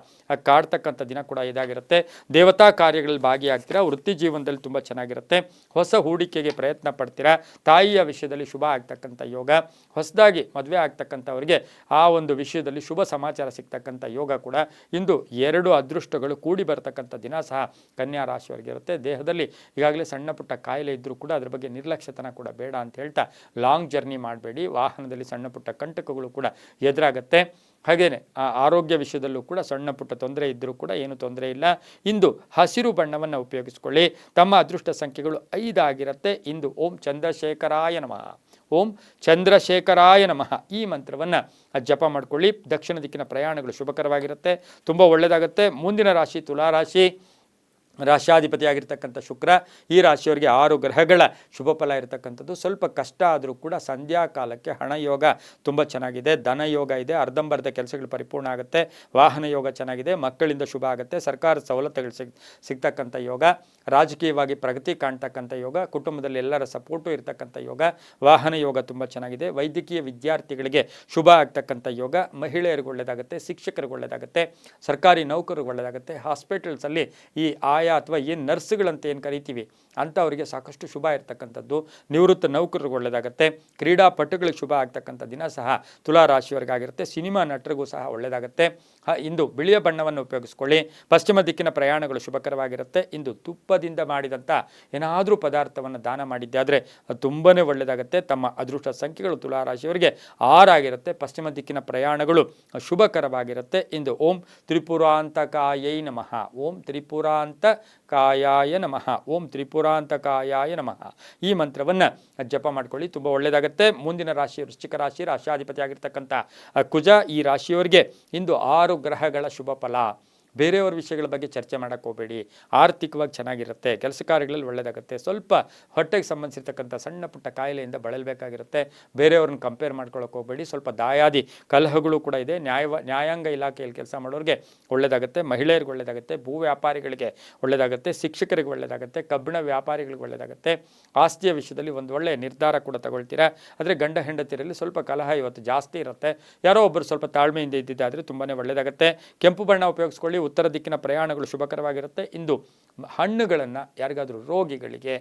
ಕಾಡ್ತಕ್ಕಂಥ ದಿನ ಕೂಡ ಇದಾಗಿರುತ್ತೆ. ದೇವತಾ ಕಾರ್ಯಗಳಲ್ಲಿ ಭಾಗಿಯಾಗ್ತೀರಾ, ವೃತ್ತಿ ಜೀವನದಲ್ಲಿ ತುಂಬ ಚೆನ್ನಾಗಿರುತ್ತೆ. ಹೊಸ ಹೂಡಿಕೆಗೆ ಪ್ರಯತ್ನ ಪಡ್ತೀರಾ, ತಾಯಿಯ ವಿಷಯದಲ್ಲಿ ಶುಭ ಆಗ್ತಕ್ಕಂಥ ಯೋಗ, ಹೊಸದಾಗಿ ಮದುವೆ ಆಗ್ತಕ್ಕಂಥವ್ರಿಗೆ ಆ ಒಂದು ವಿಷಯದಲ್ಲಿ ಶುಭ ಸಮಾಚಾರ ಸಿಗ್ತಕ್ಕಂಥ ಯೋಗ ಕೂಡ ಇಂದು 2 ಅದೃಷ್ಟಗಳು ಕೂಡಿ ಬರ್ತಕ್ಕಂಥ ದಿನ ಸಹ ಕನ್ಯಾ ರಾಶಿಯವರಿಗಿರುತ್ತೆ. ದೇಹದಲ್ಲಿ ಈಗಾಗಲೇ ಸಣ್ಣ ಪುಟ್ಟ ಕಾಯಿಲೆ ಇದ್ದರೂ ಕೂಡ ಅದ್ರ ಬಗ್ಗೆ ನಿರ್ಲಕ್ಷ್ಯತನ ಕೂಡ ಬೇಡ ಅಂತ ಹೇಳ್ತಾ ಲಾಂಗ್ ಜರ್ನಿ ಮಾಡಬೇಡಿ. ವಾಹನದಲ್ಲಿ ಸಣ್ಣ ಪುಟ್ಟ ಕಂಟಕಗಳು ಕೂಡ ಎದುರಾಗುತ್ತೆ. ಹಾಗೆಯೇ ಆರೋಗ್ಯ ವಿಷಯದಲ್ಲೂ ಕೂಡ ಸಣ್ಣ ಪುಟ್ಟ ತೊಂದರೆ ಇದ್ದರೂ ಕೂಡ ಏನು ತೊಂದರೆ ಇಲ್ಲ. ಇಂದು ಹಸಿರು ಬಣ್ಣವನ್ನು ಉಪಯೋಗಿಸ್ಕೊಳ್ಳಿ. ತಮ್ಮ ಅದೃಷ್ಟ ಸಂಖ್ಯೆಗಳು 5 ಆಗಿರುತ್ತೆ. ಇಂದು ಓಂ ಚಂದ್ರಶೇಖರಾಯ ನಮಃ, ಓಂ ಚಂದ್ರಶೇಖರಾಯ ನಮಃ ಈ ಮಂತ್ರವನ್ನು ಜಪ ಮಾಡ್ಕೊಳ್ಳಿ. ದಕ್ಷಿಣ ದಿಕ್ಕಿನ ಪ್ರಯಾಣಗಳು ಶುಭಕರವಾಗಿರುತ್ತೆ, ತುಂಬ ಒಳ್ಳೆಯದಾಗುತ್ತೆ. ಮುಂದಿನ ರಾಶಿ ತುಲಾರಾಶಿ. ರಾಶ್ಯಾಧಿಪತಿಯಾಗಿರ್ತಕ್ಕಂಥ ಶುಕ್ರ ಈ ರಾಶಿಯವರಿಗೆ 6 ಗ್ರಹಗಳ ಶುಭ ಫಲ ಇರತಕ್ಕಂಥದ್ದು. ಸ್ವಲ್ಪ ಕಷ್ಟ ಆದರೂ ಕೂಡ ಸಂಧ್ಯಾಕಾಲಕ್ಕೆ ಹಣ ಯೋಗ ತುಂಬ ಚೆನ್ನಾಗಿದೆ, ಧನ ಯೋಗ ಇದೆ, ಅರ್ಧಂಬರ್ಧ ಕೆಲಸಗಳು ಪರಿಪೂರ್ಣ ಆಗುತ್ತೆ, ವಾಹನ ಯೋಗ ಚೆನ್ನಾಗಿದೆ, ಮಕ್ಕಳಿಂದ ಶುಭ ಆಗುತ್ತೆ, ಸರ್ಕಾರದ ಸವಲತ್ತುಗಳು ಸಿಗ್ತಕ್ಕಂಥ ಯೋಗ, ರಾಜಕೀಯವಾಗಿ ಪ್ರಗತಿ ಕಾಣ್ತಕ್ಕಂಥ ಯೋಗ, ಕುಟುಂಬದಲ್ಲಿ ಎಲ್ಲರ ಸಪೋರ್ಟು ಇರ್ತಕ್ಕಂಥ ಯೋಗ, ವಾಹನ ಯೋಗ ತುಂಬ ಚೆನ್ನಾಗಿದೆ, ವೈದ್ಯಕೀಯ ವಿದ್ಯಾರ್ಥಿಗಳಿಗೆ ಶುಭ ಆಗ್ತಕ್ಕಂಥ ಯೋಗ, ಮಹಿಳೆಯರಿಗೆ ಒಳ್ಳೆಯದಾಗುತ್ತೆ, ಶಿಕ್ಷಕರಿಗೆ ಒಳ್ಳೆಯದಾಗುತ್ತೆ, ಸರ್ಕಾರಿ ನೌಕರಿಗೆ ಒಳ್ಳೆಯದಾಗುತ್ತೆ, ಹಾಸ್ಪಿಟಲ್ಸಲ್ಲಿ ಈ ಆಯಾ ಅಥವಾ ಏನು ನರ್ಸ್ಗಳಂತ ಏನು ಕರಿತೀವಿ ಅಂಥವರಿಗೆ ಸಾಕಷ್ಟು ಶುಭ ಇರ್ತಕ್ಕಂಥದ್ದು, ನಿವೃತ್ತ ನೌಕರರಿಗೆ ಒಳ್ಳೆಯದಾಗುತ್ತೆ, ಕ್ರೀಡಾಪಟುಗಳಿಗೆ ಶುಭ ಆಗ್ತಕ್ಕಂಥ ದಿನ ಸಹ ತುಲಾ ರಾಶಿಯವರಿಗಾಗಿರುತ್ತೆ, ಸಿನಿಮಾ ನಟರಿಗೂ ಸಹ ಒಳ್ಳೆಯದಾಗುತ್ತೆ. ಇಂದು ಬಿಳಿಯ ಬಣ್ಣವನ್ನು ಉಪಯೋಗಿಸ್ಕೊಳ್ಳಿ. ಪಶ್ಚಿಮ ದಿಕ್ಕಿನ ಪ್ರಯಾಣಗಳು ಶುಭಕರವಾಗಿರುತ್ತೆ. ಇಂದು ತುಪ್ಪದಿಂದ ಮಾಡಿದಂಥ ಏನಾದರೂ ಪದಾರ್ಥವನ್ನು ದಾನ ಮಾಡಿದ್ದಾದರೆ ಅದು ತುಂಬಾ ಒಳ್ಳೆಯದಾಗುತ್ತೆ. ತಮ್ಮ ಅದೃಷ್ಟ ಸಂಖ್ಯೆಗಳು ತುಲಾ ರಾಶಿಯವರಿಗೆ 6 ಆಗಿರುತ್ತೆ. ಪಶ್ಚಿಮ ದಿಕ್ಕಿನ ಪ್ರಯಾಣಗಳು ಶುಭಕರವಾಗಿರುತ್ತೆ. ಇಂದು ಓಂ ತ್ರಿಪುರಾಂತಕಾಯೈ ನಮಃ, ಓಂ ತ್ರಿಪುರಾಂತಕಾಯಾಯ ನಮಃ, ಓಂ ತ್ರಿಪುರಾಂತಕಾಯಾಯ ನಮಃ ಈ ಮಂತ್ರವನ್ನು ಜಪ ಮಾಡ್ಕೊಳ್ಳಿ, ತುಂಬ ಒಳ್ಳೆಯದಾಗುತ್ತೆ. ಮುಂದಿನ ರಾಶಿ ವೃಶ್ಚಿಕ ರಾಶಿ, ರಾಶ್ಯಾಧಿಪತಿ ಆಗಿರ್ತಕ್ಕಂಥ ಕುಜ ಈ ರಾಶಿಯವರಿಗೆ ಇಂದು 6 ಗ್ರಹಗಳ ಶುಭ ಫಲ. ಬೇರೆಯವ್ರ ವಿಷಯಗಳ ಬಗ್ಗೆ ಚರ್ಚೆ ಮಾಡೋಕ್ಕೆ ಹೋಗಬೇಡಿ. ಆರ್ಥಿಕವಾಗಿ ಚೆನ್ನಾಗಿರುತ್ತೆ, ಕೆಲಸ ಕಾರ್ಯಗಳಲ್ಲಿ ಒಳ್ಳೆಯದಾಗುತ್ತೆ. ಸ್ವಲ್ಪ ಹೊಟ್ಟೆಗೆ ಸಂಬಂಧಿಸಿರ್ತಕ್ಕಂಥ ಸಣ್ಣ ಪುಟ್ಟ ಕಾಯಿಲೆಯಿಂದ ಬಳಲಬೇಕಾಗಿರುತ್ತೆ. ಬೇರೆಯವ್ರನ್ನ ಕಂಪೇರ್ ಮಾಡ್ಕೊಳ್ಳೋಕೆ ಹೋಗಬೇಡಿ. ಸ್ವಲ್ಪ ದಾಯಾದಿ ಕಲಹಗಳು ಕೂಡ ಇದೆ. ನ್ಯಾಯಾಂಗ ಇಲಾಖೆಯಲ್ಲಿ ಕೆಲಸ ಮಾಡೋರಿಗೆ ಒಳ್ಳೆಯದಾಗುತ್ತೆ, ಮಹಿಳೆಯರಿಗೆ ಒಳ್ಳೆಯದಾಗುತ್ತೆ, ಭೂ ವ್ಯಾಪಾರಿಗಳಿಗೆ ಒಳ್ಳೆಯದಾಗುತ್ತೆ, ಶಿಕ್ಷಕರಿಗೆ ಒಳ್ಳೆಯದಾಗುತ್ತೆ, ಕಬ್ಬಿಣ ವ್ಯಾಪಾರಿಗಳಿಗೆ ಒಳ್ಳೆಯದಾಗುತ್ತೆ. ಆಸ್ತಿಯ ವಿಷಯದಲ್ಲಿ ಒಂದು ಒಳ್ಳೆಯ ನಿರ್ಧಾರ ಕೂಡ ತಗೊಳ್ತೀರಾ. ಆದರೆ ಗಂಡ ಹೆಂಡತಿಯರಲ್ಲಿ ಸ್ವಲ್ಪ ಕಲಹ ಇವತ್ತು ಜಾಸ್ತಿ ಇರುತ್ತೆ. ಯಾರೋ ಒಬ್ಬರು ಸ್ವಲ್ಪ ತಾಳ್ಮೆಯಿಂದ ಇದ್ದಿದ್ದಾದರೆ ತುಂಬಾ ಒಳ್ಳೆಯದಾಗುತ್ತೆ. ಕೆಂಪು ಬಣ್ಣ ಉಪಯೋಗಿಸ್ಕೊಳ್ಳಿ. ಉತ್ತರ ದಿಕ್ಕಿನ ಪ್ರಯಾಣಗಳು ಶುಭಕರವಾಗಿರುತ್ತೆ. ಇಂದು ಹಣ್ಣುಗಳನ್ನು ಯಾರಿಗಾದರೂ ರೋಗಿಗಳಿಗೆ,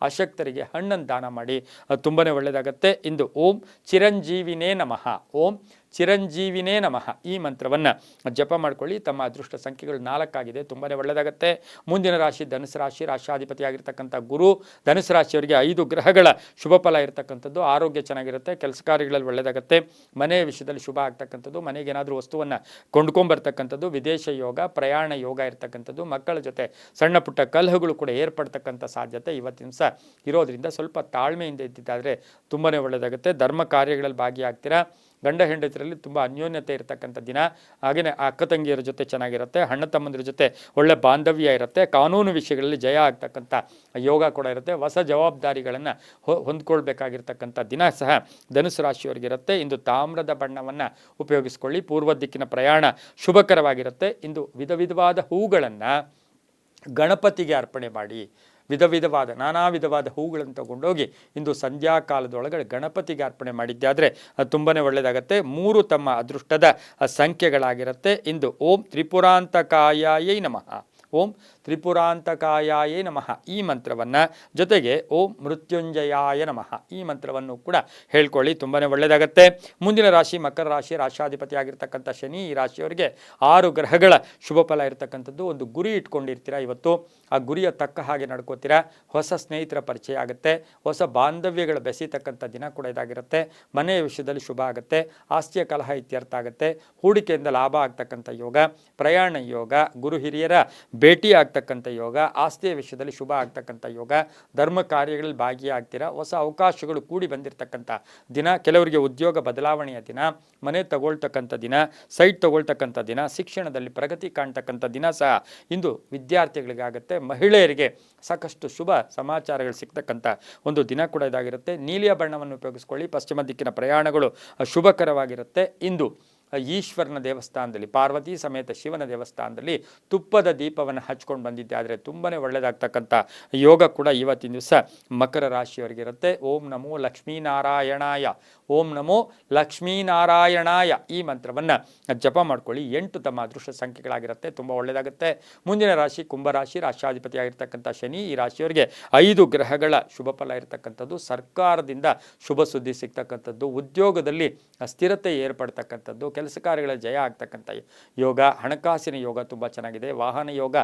ಅಶಕ್ತರಿಗೆ ಹಣ್ಣನ್ನು ದಾನ ಮಾಡಿ, ಅದು ತುಂಬಾ ಒಳ್ಳೆಯದಾಗುತ್ತೆ. ಇಂದು ಓಂ ಚಿರಂಜೀವಿನೇ ನಮಃ, ಓಂ ಚಿರಂಜೀವಿನೇ ನಮಃ ಈ ಮಂತ್ರವನ್ನು ಜಪ ಮಾಡ್ಕೊಳ್ಳಿ. ತಮ್ಮ ಅದೃಷ್ಟ ಸಂಖ್ಯೆಗಳು 4 ಆಗಿದೆ, ತುಂಬಾ ಒಳ್ಳೆಯದಾಗುತ್ತೆ. ಮುಂದಿನ ರಾಶಿ ಧನುಸು ರಾಶಿ, ರಾಶ್ಯಾಧಿಪತಿ ಆಗಿರ್ತಕ್ಕಂಥ ಗುರು. ಧನುಸು ರಾಶಿಯವರಿಗೆ 5 ಗ್ರಹಗಳ ಶುಭ ಫಲ ಇರತಕ್ಕಂಥದ್ದು. ಆರೋಗ್ಯ ಚೆನ್ನಾಗಿರುತ್ತೆ, ಕೆಲಸ ಕಾರ್ಯಗಳಲ್ಲಿ ಒಳ್ಳೆಯದಾಗುತ್ತೆ, ಮನೆಯ ವಿಷಯದಲ್ಲಿ ಶುಭ ಆಗ್ತಕ್ಕಂಥದ್ದು, ಮನೆಗೆ ಏನಾದರೂ ವಸ್ತುವನ್ನು ಕೊಂಡ್ಕೊಂಬರ್ತಕ್ಕಂಥದ್ದು, ವಿದೇಶ ಯೋಗ, ಪ್ರಯಾಣ ಯೋಗ ಇರ್ತಕ್ಕಂಥದ್ದು, ಮಕ್ಕಳ ಜೊತೆ ಸಣ್ಣ ಪುಟ್ಟ ಕಲಹಗಳು ಕೂಡ ಏರ್ಪಡ್ತಕ್ಕಂಥ ಸಾಧ್ಯತೆ ಇವತ್ತಿನ ದಿವಸ ಇರೋದ್ರಿಂದ ಸ್ವಲ್ಪ ತಾಳ್ಮೆಯಿಂದ ಇದ್ದಿದ್ದಾದರೆ ತುಂಬಾ ಒಳ್ಳೆಯದಾಗುತ್ತೆ. ಧರ್ಮ ಕಾರ್ಯಗಳಲ್ಲಿ ಭಾಗಿಯಾಗ್ತೀರಾ. ಗಂಡ ಹೆಂಡತಿರಲ್ಲಿ ತುಂಬ ಅನ್ಯೋನ್ಯತೆ ಇರತಕ್ಕಂಥ ದಿನ. ಹಾಗೆಯೇ ಅಕ್ಕ ತಂಗಿಯರ ಜೊತೆ ಚೆನ್ನಾಗಿರುತ್ತೆ, ಅಣ್ಣ ತಮ್ಮಂದಿರ ಜೊತೆ ಒಳ್ಳೆ ಬಾಂಧವ್ಯ ಇರುತ್ತೆ, ಕಾನೂನು ವಿಷಯಗಳಲ್ಲಿ ಜಯ ಆಗ್ತಕ್ಕಂಥ ಯೋಗ ಕೂಡ ಇರುತ್ತೆ. ಹೊಸ ಜವಾಬ್ದಾರಿಗಳನ್ನು ಹೊಂದ್ಕೊಳ್ಬೇಕಾಗಿರ್ತಕ್ಕಂಥ ದಿನ ಸಹ ಧನುಸು ರಾಶಿಯವರಿಗಿರುತ್ತೆ. ಇಂದು ತಾಮ್ರದ ಬಣ್ಣವನ್ನು ಉಪಯೋಗಿಸ್ಕೊಳ್ಳಿ. ಪೂರ್ವ ದಿಕ್ಕಿನ ಪ್ರಯಾಣ ಶುಭಕರವಾಗಿರುತ್ತೆ. ಇಂದು ವಿಧವಾದ ಹೂಗಳನ್ನು ಗಣಪತಿಗೆ ಅರ್ಪಣೆ ಮಾಡಿ. ನಾನಾ ವಿಧವಾದ ಹೂಗಳನ್ನು ತಗೊಂಡೋಗಿ ಇಂದು ಸಂಧ್ಯಾಕಾಲದೊಳಗಡೆ ಗಣಪತಿಗೆ ಅರ್ಪಣೆ ಮಾಡಿದ್ದಾದರೆ ಅದು ತುಂಬಾ ಒಳ್ಳೆಯದಾಗುತ್ತೆ. 3 ತಮ್ಮ ಅದೃಷ್ಟದ ಸಂಖ್ಯೆಗಳಾಗಿರುತ್ತೆ. ಇಂದು ಓಂ ತ್ರಿಪುರಾಂತಕಾಯಾಯೈ ನಮಃ, ಓಂ ತ್ರಿಪುರಾಂತಕಾಯಾಯೇ ನಮಃ ಈ ಮಂತ್ರವನ್ನು, ಜೊತೆಗೆ ಓಂ ಮೃತ್ಯುಂಜಯಾಯ ನಮಃ ಈ ಮಂತ್ರವನ್ನು ಕೂಡ ಹೇಳ್ಕೊಳ್ಳಿ, ತುಂಬಾ ಒಳ್ಳೆಯದಾಗುತ್ತೆ. ಮುಂದಿನ ರಾಶಿ ಮಕರ ರಾಶಿ, ರಾಶ್ಯಾಧಿಪತಿ ಆಗಿರ್ತಕ್ಕಂಥ ಶನಿ ಈ ರಾಶಿಯವರಿಗೆ 6 ಗ್ರಹಗಳ ಶುಭ ಫಲ ಇರತಕ್ಕಂಥದ್ದು. ಒಂದು ಗುರಿ ಇಟ್ಕೊಂಡಿರ್ತೀರಾ ಇವತ್ತು, ಆ ಗುರಿಯ ತಕ್ಕ ಹಾಗೆ ನಡ್ಕೋತೀರಾ. ಹೊಸ ಸ್ನೇಹಿತರ ಪರಿಚಯ ಆಗುತ್ತೆ, ಹೊಸ ಬಾಂಧವ್ಯಗಳು ಬೆಸೀತಕ್ಕಂಥ ದಿನ ಕೂಡ ಇದಾಗಿರುತ್ತೆ. ಮನೆಯ ವಿಷಯದಲ್ಲಿ ಶುಭ ಆಗುತ್ತೆ, ಆಸ್ತಿಯ ಕಲಹ ಇತ್ಯರ್ಥ ಆಗುತ್ತೆ, ಹೂಡಿಕೆಯಿಂದ ಲಾಭ ಆಗ್ತಕ್ಕಂಥ ಯೋಗ, ಪ್ರಯಾಣ ಯೋಗ, ಗುರು ಹಿರಿಯರ ಭೇಟಿ ಆಗ್ತಕ್ಕಂಥ ಯೋಗ, ಆಸ್ತಿಯ ವಿಷಯದಲ್ಲಿ ಶುಭ ಆಗ್ತಕ್ಕಂಥ ಯೋಗ, ಧರ್ಮ ಕಾರ್ಯಗಳಲ್ಲಿ ಭಾಗಿಯಾಗ್ತೀರಾ. ಹೊಸ ಅವಕಾಶಗಳು ಕೂಡಿ ಬಂದಿರತಕ್ಕಂಥ ದಿನ. ಕೆಲವರಿಗೆ ಉದ್ಯೋಗ ಬದಲಾವಣೆಯ ದಿನ, ಮನೆ ತಗೊಳ್ತಕ್ಕಂಥ ದಿನ, ಸೈಟ್ ತಗೊಳ್ತಕ್ಕಂಥ ದಿನ, ಶಿಕ್ಷಣದಲ್ಲಿ ಪ್ರಗತಿ ಕಾಣ್ತಕ್ಕಂಥ ದಿನ ಸಹ ಇಂದು ವಿದ್ಯಾರ್ಥಿಗಳಿಗಾಗುತ್ತೆ. ಮಹಿಳೆಯರಿಗೆ ಸಾಕಷ್ಟು ಶುಭ ಸಮಾಚಾರಗಳು ಸಿಗ್ತಕ್ಕಂಥ ಒಂದು ದಿನ ಕೂಡ ಇದಾಗಿರುತ್ತೆ. ನೀಲಿಯ ಬಣ್ಣವನ್ನು ಉಪಯೋಗಿಸ್ಕೊಳ್ಳಿ. ಪಶ್ಚಿಮ ದಿಕ್ಕಿನ ಪ್ರಯಾಣಗಳು ಶುಭಕರವಾಗಿರುತ್ತೆ. ಇಂದು ಈಶ್ವರನ ದೇವಸ್ಥಾನದಲ್ಲಿ, ಪಾರ್ವತಿ ಸಮೇತ ಶಿವನ ದೇವಸ್ಥಾನದಲ್ಲಿ ತುಪ್ಪದ ದೀಪವನ್ನು ಹಚ್ಕೊಂಡು ಬಂದಿದ್ದೆ ಆದರೆ ತುಂಬಾ ಒಳ್ಳೆಯದಾಗ್ತಕ್ಕಂಥ ಯೋಗ ಕೂಡ ಇವತ್ತಿನ ದಿವಸ ಮಕರ ರಾಶಿಯವರಿಗಿರುತ್ತೆ. ಓಂ ನಮೋ ಲಕ್ಷ್ಮೀನಾರಾಯಣಾಯ, ಓಂ ನಮೋ ಲಕ್ಷ್ಮೀನಾರಾಯಣಾಯ ಈ ಮಂತ್ರವನ್ನು ಜಪ ಮಾಡ್ಕೊಳ್ಳಿ. 8 ತಮ್ಮ ಅದೃಷ್ಟ ಸಂಖ್ಯೆಗಳಾಗಿರುತ್ತೆ, ತುಂಬ ಒಳ್ಳೆಯದಾಗುತ್ತೆ. ಮುಂದಿನ ರಾಶಿ ಕುಂಭರಾಶಿ, ರಾಶ್ಯಾಧಿಪತಿ ಆಗಿರ್ತಕ್ಕಂಥ ಶನಿ ಈ ರಾಶಿಯವರಿಗೆ 5 ಗ್ರಹಗಳ ಶುಭ ಫಲ ಇರತಕ್ಕಂಥದ್ದು. ಸರ್ಕಾರದಿಂದ ಶುಭ ಸುದ್ದಿ ಸಿಗ್ತಕ್ಕಂಥದ್ದು, ಉದ್ಯೋಗದಲ್ಲಿ ಸ್ಥಿರತೆ ಏರ್ಪಡ್ತಕ್ಕಂಥದ್ದು, ಕೆಲಸ ಕಾರ್ಯಗಳ ಜಯ ಆಗ್ತಕ್ಕಂಥ ಯೋಗ, ಹಣಕಾಸಿನ ಯೋಗ ತುಂಬ ಚೆನ್ನಾಗಿದೆ, ವಾಹನ ಯೋಗ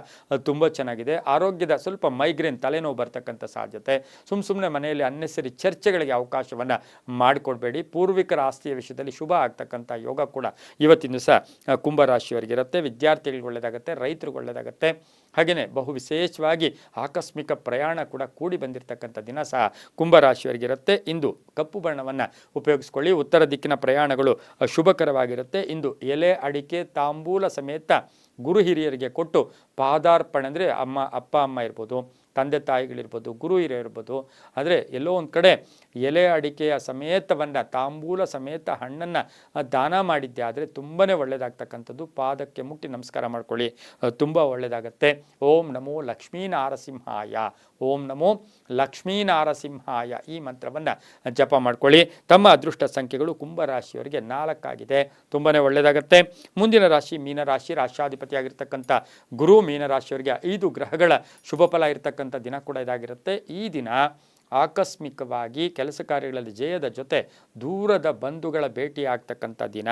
ತುಂಬ ಚೆನ್ನಾಗಿದೆ. ಆರೋಗ್ಯದ ಸ್ವಲ್ಪ ಮೈಗ್ರೇನ್, ತಲೆನೋವು ಬರ್ತಕ್ಕಂಥ ಸಾಧ್ಯತೆ. ಸುಮ್ಮನೆ ಮನೆಯಲ್ಲಿ ಅನ್ನೆಸರಿ ಚರ್ಚೆಗಳಿಗೆ ಅವಕಾಶವನ್ನು ಮಾಡಿಕೊಡ್ಬೇಡಿ. ಪೂರ್ವಿಕರ ಆಸ್ತಿಯ ವಿಷಯದಲ್ಲಿ ಶುಭ ಆಗ್ತಕ್ಕಂಥ ಯೋಗ ಕೂಡ ಇವತ್ತಿನ ದಿವಸ ಕುಂಭರಾಶಿಯವರಿಗಿರುತ್ತೆ. ವಿದ್ಯಾರ್ಥಿಗಳಿಗೆ ಒಳ್ಳೆಯದಾಗುತ್ತೆ, ರೈತರಿಗೆ ಒಳ್ಳೆಯದಾಗುತ್ತೆ. ಹಾಗೆಯೇ ಬಹು ವಿಶೇಷವಾಗಿ ಆಕಸ್ಮಿಕ ಪ್ರಯಾಣ ಕೂಡ ಕೂಡಿ ಬಂದಿರತಕ್ಕಂಥ ದಿನ ಸಹ ಕುಂಭರಾಶಿಯವರಿಗಿರುತ್ತೆ. ಇಂದು ಕಪ್ಪು ಬಣ್ಣವನ್ನು ಉಪಯೋಗಿಸ್ಕೊಳ್ಳಿ. ಉತ್ತರ ದಿಕ್ಕಿನ ಪ್ರಯಾಣಗಳು ಶುಭಕರವಾಗಿರುತ್ತೆ. ಒಳ್ಳೆಯದಾಗಿರುತ್ತೆ. ಇಂದು ಎಲೆ ಅಡಿಕೆ ತಾಂಬೂಲ ಸಮೇತ ಗುರು ಹಿರಿಯರಿಗೆ ಕೊಟ್ಟು ಪಾದಾರ್ಪಣೆ, ಅಂದರೆ ಅಪ್ಪ ಅಮ್ಮ ಇರ್ಬೋದು, ತಂದೆ ತಾಯಿಗಳಿರ್ಬೋದು, ಗುರು ಹಿರಿಯರು ಇರ್ಬೋದು, ಆದರೆ ಎಲ್ಲೋ ಒಂದು ಕಡೆ ಎಲೆ ಅಡಿಕೆಯ ಸಮೇತವನ್ನು, ತಾಂಬೂಲ ಸಮೇತ ಹಣ್ಣನ್ನು ದಾನ ಮಾಡಿದ್ದೆ ಆದರೆ ತುಂಬಾ ಒಳ್ಳೆಯದಾಗ್ತಕ್ಕಂಥದ್ದು. ಪಾದಕ್ಕೆ ಮುಟ್ಟಿ ನಮಸ್ಕಾರ ಮಾಡ್ಕೊಳ್ಳಿ, ತುಂಬ ಒಳ್ಳೆಯದಾಗತ್ತೆ. ಓಂ ನಮೋ ಲಕ್ಷ್ಮೀನಾರಸಿಂಹಾಯ, ಓಂ ನಮೋ ಲಕ್ಷ್ಮೀನಾರಸಿಂಹಾಯ ಈ ಮಂತ್ರವನ್ನು ಜಪ ಮಾಡ್ಕೊಳ್ಳಿ. ತಮ್ಮ ಅದೃಷ್ಟ ಸಂಖ್ಯೆಗಳು ಕುಂಭರಾಶಿಯವರಿಗೆ 4 ಆಗಿದೆ, ತುಂಬಾ ಒಳ್ಳೆಯದಾಗತ್ತೆ. ಮುಂದಿನ ರಾಶಿ ಮೀನರಾಶಿ. ರಾಶಾಧಿಪತಿಯಾಗಿರ್ತಕ್ಕಂಥ ಗುರು ಮೀನರಾಶಿಯವರಿಗೆ 5 ಗ್ರಹಗಳ ಶುಭ ಫಲ ಇರತಕ್ಕಂಥ ದಿನ ಕೂಡ ಇದಾಗಿರುತ್ತೆ. ಈ ದಿನ ಆಕಸ್ಮಿಕವಾಗಿ ಕೆಲಸ ಕಾರ್ಯಗಳಲ್ಲಿ ಜಯದ ಜೊತೆ ದೂರದ ಬಂಧುಗಳ ಭೇಟಿ ಆಗ್ತಕ್ಕಂಥ ದಿನ.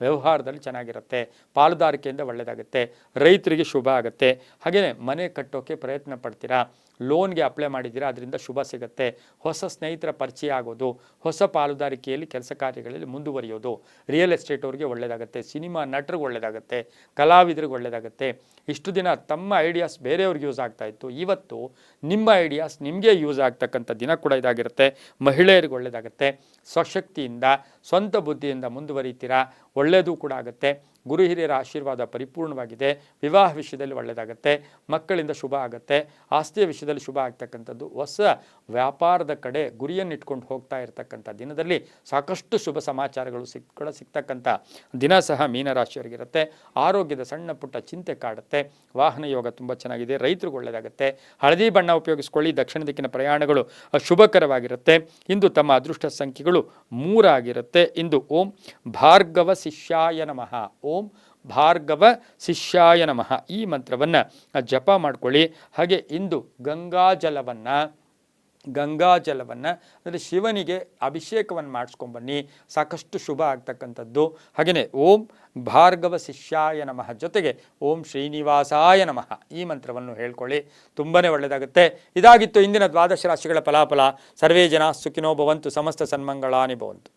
ವ್ಯವಹಾರದಲ್ಲಿ ಚೆನ್ನಾಗಿರುತ್ತೆ, ಪಾಲುದಾರಿಕೆಯಿಂದ ಒಳ್ಳೆಯದಾಗುತ್ತೆ, ರೈತರಿಗೆ ಶುಭ ಆಗುತ್ತೆ. ಹಾಗೆಯೇ ಮನೆ ಕಟ್ಟೋಕ್ಕೆ ಪ್ರಯತ್ನ ಪಡ್ತೀರಾ, ಲೋನ್ಗೆ ಅಪ್ಲೈ ಮಾಡಿದ್ದೀರಾ, ಅದರಿಂದ ಶುಭ ಸಿಗುತ್ತೆ. ಹೊಸ ಸ್ನೇಹಿತರ ಪರಿಚಯ ಆಗೋದು, ಹೊಸ ಪಾಲುದಾರಿಕೆಯಲ್ಲಿ ಕೆಲಸ ಕಾರ್ಯಗಳಲ್ಲಿ ಮುಂದುವರಿಯೋದು, ರಿಯಲ್ ಎಸ್ಟೇಟ್ ಅವ್ರಿಗೆ ಒಳ್ಳೆಯದಾಗುತ್ತೆ, ಸಿನಿಮಾ ನಟರಿಗೆ ಒಳ್ಳೆಯದಾಗುತ್ತೆ, ಕಲಾವಿದರಿಗೆ ಒಳ್ಳೆಯದಾಗುತ್ತೆ. ಇಷ್ಟು ದಿನ ತಮ್ಮ ಐಡಿಯಾಸ್ ಬೇರೆಯವ್ರಿಗೆ ಯೂಸ್ ಆಗ್ತಾ ಇತ್ತು, ಇವತ್ತು ನಿಮ್ಮ ಐಡಿಯಾಸ್ ನಿಮಗೆ ಯೂಸ್ ಆಗ್ತಕ್ಕಂಥ ದಿನ ಕೂಡ ಇದಾಗಿರುತ್ತೆ. ಮಹಿಳೆಯರಿಗೆ ಒಳ್ಳೆಯದಾಗುತ್ತೆ, ಸ್ವಶಕ್ತಿಯಿಂದ ಸ್ವಂತ ಬುದ್ಧಿಯಿಂದ ಮುಂದುವರಿತೀರಾ, ಒಳ್ಳೆಯದು ಕೂಡ ಆಗುತ್ತೆ. ಗುರು ಹಿರಿಯರ ಆಶೀರ್ವಾದ ಪರಿಪೂರ್ಣವಾಗಿದೆ. ವಿವಾಹ ವಿಷಯದಲ್ಲಿ ಒಳ್ಳೆಯದಾಗುತ್ತೆ, ಮಕ್ಕಳಿಂದ ಶುಭ ಆಗುತ್ತೆ, ಆಸ್ತಿಯ ವಿಷಯದಲ್ಲಿ ಶುಭ ಆಗ್ತಕ್ಕಂಥದ್ದು. ಹೊಸ ವ್ಯಾಪಾರದ ಕಡೆ ಗುರಿಯನ್ನು ಇಟ್ಕೊಂಡು ಹೋಗ್ತಾ ಇರತಕ್ಕಂಥ ದಿನದಲ್ಲಿ ಸಾಕಷ್ಟು ಶುಭ ಸಮಾಚಾರಗಳು ಸಿಗ್ತಕ್ಕಂಥ ದಿನ ಸಹ ಮೀನರಾಶಿಯವರಿಗಿರುತ್ತೆ. ಆರೋಗ್ಯದ ಸಣ್ಣ ಪುಟ್ಟ ಚಿಂತೆ ಕಾಡುತ್ತೆ. ವಾಹನ ಯೋಗ ತುಂಬ ಚೆನ್ನಾಗಿದೆ, ರೈತರಿಗೆ ಒಳ್ಳೆಯದಾಗುತ್ತೆ. ಹಳದಿ ಬಣ್ಣ ಉಪಯೋಗಿಸ್ಕೊಳ್ಳಿ. ದಕ್ಷಿಣ ದಿಕ್ಕಿನ ಪ್ರಯಾಣಗಳು ಶುಭಕರವಾಗಿರುತ್ತೆ. ಇಂದು ತಮ್ಮ ಅದೃಷ್ಟ ಸಂಖ್ಯೆಗಳು 3 ಆಗಿರುತ್ತೆ. ಇಂದು ಓಂ ಭಾರ್ಗವ ಶಿಷ್ಯಾಯ ನಮಃ, ಓಂ ಭಾರ್ಗವ ಶಿಷ್ಯಾಯ ನಮಃ ಈ ಮಂತ್ರವನ್ನು ಜಪ ಮಾಡ್ಕೊಳ್ಳಿ. ಹಾಗೆ ಇಂದು ಗಂಗಾಜಲವನ್ನು ಅಂದರೆ ಶಿವನಿಗೆ ಅಭಿಷೇಕವನ್ನು ಮಾಡಿಸ್ಕೊಂಬನ್ನಿ, ಸಾಕಷ್ಟು ಶುಭ ಆಗ್ತಕ್ಕಂಥದ್ದು. ಹಾಗೆಯೇ ಓಂ ಭಾರ್ಗವ ಶಿಷ್ಯಾಯ ನಮಃ ಜೊತೆಗೆ ಓಂ ಶ್ರೀನಿವಾಸಾಯ ನಮಃ ಈ ಮಂತ್ರವನ್ನು ಹೇಳ್ಕೊಳ್ಳಿ, ತುಂಬಾ ಒಳ್ಳೆಯದಾಗುತ್ತೆ. ಇದಾಗಿತ್ತು ಇಂದಿನ ದ್ವಾದಶ ರಾಶಿಗಳ ಫಲಾಫಲ. ಸರ್ವೇ ಜನ ಸುಖಿನೋ ಭವಂತು, ಸಮಸ್ತ ಸನ್ಮಂಗಳಾನಿ ಭವಂತು.